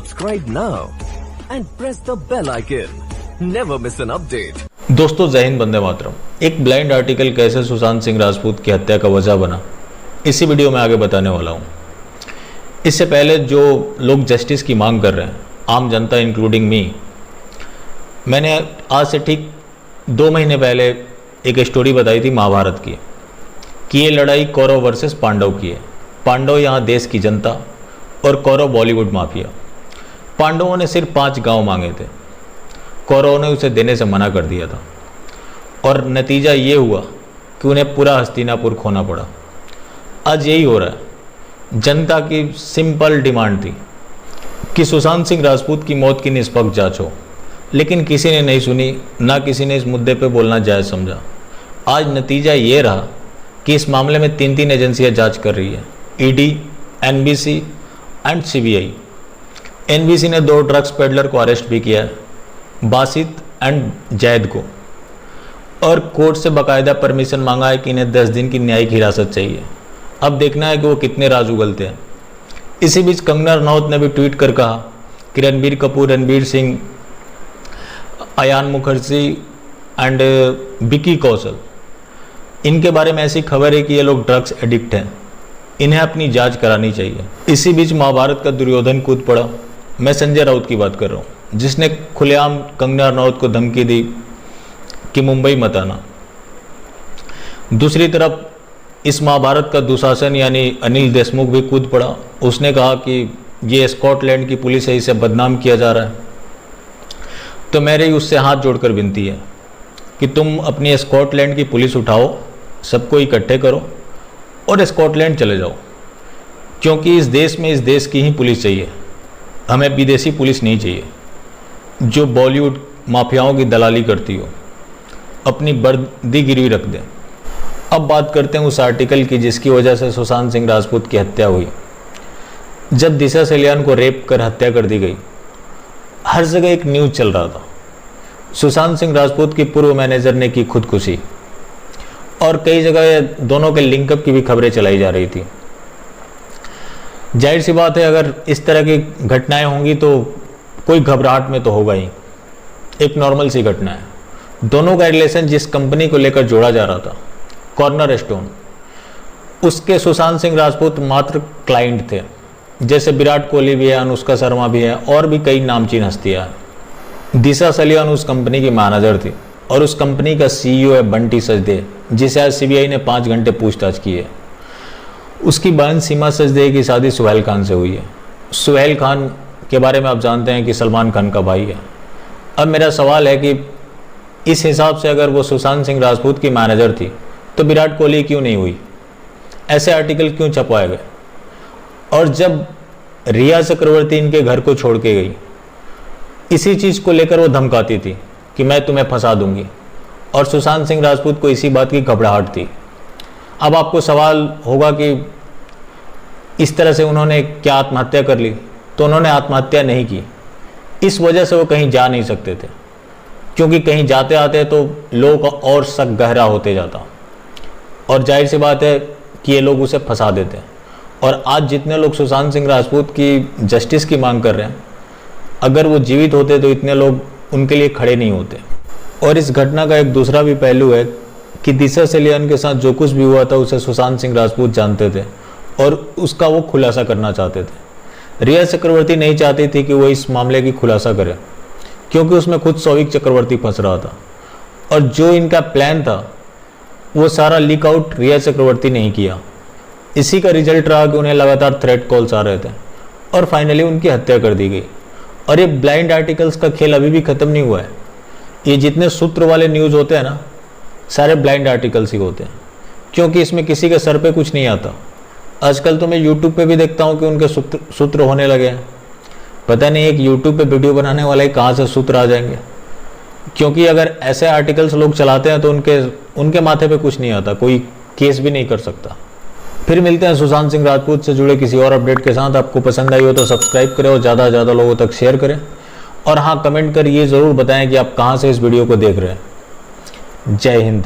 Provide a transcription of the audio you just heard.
Subscribe now and press the bell icon. Never miss an update. दोस्तों जय हिंद, वंदे मातरम। एक blind article कैसे सुशांत सिंह राजपूत की हत्या का वजह बना, इसी वीडियो में आगे बताने वाला हूँ। इससे पहले जो लोग जस्टिस की मांग कर रहे हैं, आम जनता इंक्लूडिंग मी, मैंने आज से ठीक 2 महीने पहले एक स्टोरी बताई थी महाभारत की कि ये लड़ाई कौरव वर्सेस पांडव की है। पांडव यहाँ देश की जनता और कौरव बॉलीवुड माफिया। पांडवों ने सिर्फ 5 गांव मांगे थे, कौरवों ने उसे देने से मना कर दिया था और नतीजा ये हुआ कि उन्हें पूरा हस्तिनापुर खोना पड़ा। आज यही हो रहा है। जनता की सिंपल डिमांड थी कि सुशांत सिंह राजपूत की मौत की निष्पक्ष जांच हो, लेकिन किसी ने नहीं सुनी, ना किसी ने इस मुद्दे पे बोलना जायज़ समझा। आज नतीजा ये रहा कि इस मामले में 3 एजेंसियां जांच कर रही है, ED, NBC and CBI. NBC ने 2 ड्रग्स पेडलर को अरेस्ट भी किया है, बासित एंड जैद को, और कोर्ट से बाकायदा परमिशन मांगा है कि इन्हें 10 दिन की न्यायिक हिरासत चाहिए। अब देखना है कि वो कितने राज उगलते हैं। इसी बीच कंगना रनौत ने भी ट्वीट कर कहा कि रणबीर कपूर, रणबीर सिंह, अयान मुखर्जी एंड विकी कौशल, इनके बारे में ऐसी खबर है कि ये लोग ड्रग्स एडिक्ट हैं, इन्हें अपनी जांच करानी चाहिए। इसी बीच महाभारत का दुर्योधन कूद पड़ा। मैं संजय राउत की बात कर रहा हूँ, जिसने खुलेआम कंगना रनौत को धमकी दी कि मुंबई मत आना। दूसरी तरफ इस महाभारत का दुशासन यानी अनिल देशमुख भी कूद पड़ा। उसने कहा कि ये स्कॉटलैंड की पुलिस है, इसे बदनाम किया जा रहा है। तो मेरी उससे हाथ जोड़कर विनती है कि तुम अपनी स्कॉटलैंड की पुलिस उठाओ, सबको इकट्ठे करो और स्कॉटलैंड चले जाओ, क्योंकि इस देश में इस देश की ही पुलिस चाहिए। हमें विदेशी पुलिस नहीं चाहिए जो बॉलीवुड माफियाओं की दलाली करती हो, अपनी वर्दी गिरवी रख दें। अब बात करते हैं उस आर्टिकल की जिसकी वजह से सुशांत सिंह राजपूत की हत्या हुई। जब दिशा सलियान को रेप कर हत्या कर दी गई, हर जगह एक न्यूज़ चल रहा था, सुशांत सिंह राजपूत की पूर्व मैनेजर ने की खुदकुशी, और कई जगह दोनों के लिंकअप की भी खबरें चलाई जा रही थी। जाहिर सी बात है, अगर इस तरह की घटनाएं होंगी तो कोई घबराहट में तो होगा ही, एक नॉर्मल सी घटना है। दोनों का रिलेशन जिस कंपनी को लेकर जोड़ा जा रहा था, कॉर्नर स्टोन, उसके सुशांत सिंह राजपूत मात्र क्लाइंट थे। जैसे विराट कोहली भी है, अनुष्का शर्मा भी है, और भी कई नामचीन हस्तियां हैं। दिशा सलियान उस कंपनी की मैनेजर थी और उस कंपनी का सीईओ है बंटी सचदे, जिसे आज सीबीआई ने 5 घंटे पूछताछ की है। उसकी बहन सीमा सचदे की शादी सुहेल खान से हुई है। सुहेल खान के बारे में आप जानते हैं कि सलमान खान का भाई है। अब मेरा सवाल है कि इस हिसाब से अगर वो सुशांत सिंह राजपूत की मैनेजर थी तो विराट कोहली क्यों नहीं हुई? ऐसे आर्टिकल क्यों छपवाए गए? और जब रिया चक्रवर्ती इनके घर को छोड़ के गई, इसी चीज़ को लेकर वो धमकाती थी कि मैं तुम्हें फंसा दूंगी, और सुशांत सिंह राजपूत को इसी बात की घबराहट थी। अब आपको सवाल होगा कि इस तरह से उन्होंने क्या आत्महत्या कर ली? तो उन्होंने आत्महत्या नहीं की, इस वजह से वो कहीं जा नहीं सकते थे, क्योंकि कहीं जाते आते तो लोगों का और शक गहरा होते जाता, और जाहिर सी बात है कि ये लोग उसे फंसा देते हैं। और आज जितने लोग सुशांत सिंह राजपूत की जस्टिस की मांग कर रहे हैं, अगर वो जीवित होते तो इतने लोग उनके लिए खड़े नहीं होते। और इस घटना का एक दूसरा भी पहलू है कि दिशा सलियान के साथ जो कुछ भी हुआ था उसे सुशांत सिंह राजपूत जानते थे और उसका वो खुलासा करना चाहते थे। रिया चक्रवर्ती नहीं चाहती थी कि वो इस मामले की खुलासा करे, क्योंकि उसमें खुद सौविक चक्रवर्ती फंस रहा था, और जो इनका प्लान था वो सारा लीक आउट रिया चक्रवर्ती ने ही किया। इसी का रिजल्ट रहा कि उन्हें लगातार थ्रेट कॉल्स आ रहे थे और फाइनली उनकी हत्या कर दी गई। और ये ब्लाइंड आर्टिकल्स का खेल अभी भी ख़त्म नहीं हुआ है। ये जितने सूत्र वाले न्यूज़ होते हैं ना, सारे ब्लाइंड आर्टिकल्स ही होते हैं, क्योंकि इसमें किसी के सर पे कुछ नहीं आता। आजकल तो मैं यूट्यूब पे भी देखता हूँ कि उनके सूत्र होने लगे हैं। पता नहीं एक यूट्यूब पे वीडियो बनाने वाला ही कहाँ से सूत्र आ जाएंगे, क्योंकि अगर ऐसे आर्टिकल्स लोग चलाते हैं तो उनके माथे पे कुछ नहीं आता, कोई केस भी नहीं कर सकता। फिर मिलते हैं सुशांत सिंह राजपूत से जुड़े किसी और अपडेट के साथ। आपको पसंद आई हो तो सब्सक्राइब करें और ज़्यादा से ज़्यादा लोगों तक शेयर करें, और हाँ, कमेंट कर ये ज़रूर बताएं कि आप कहाँ से इस वीडियो को देख रहे हैं। जय हिंद।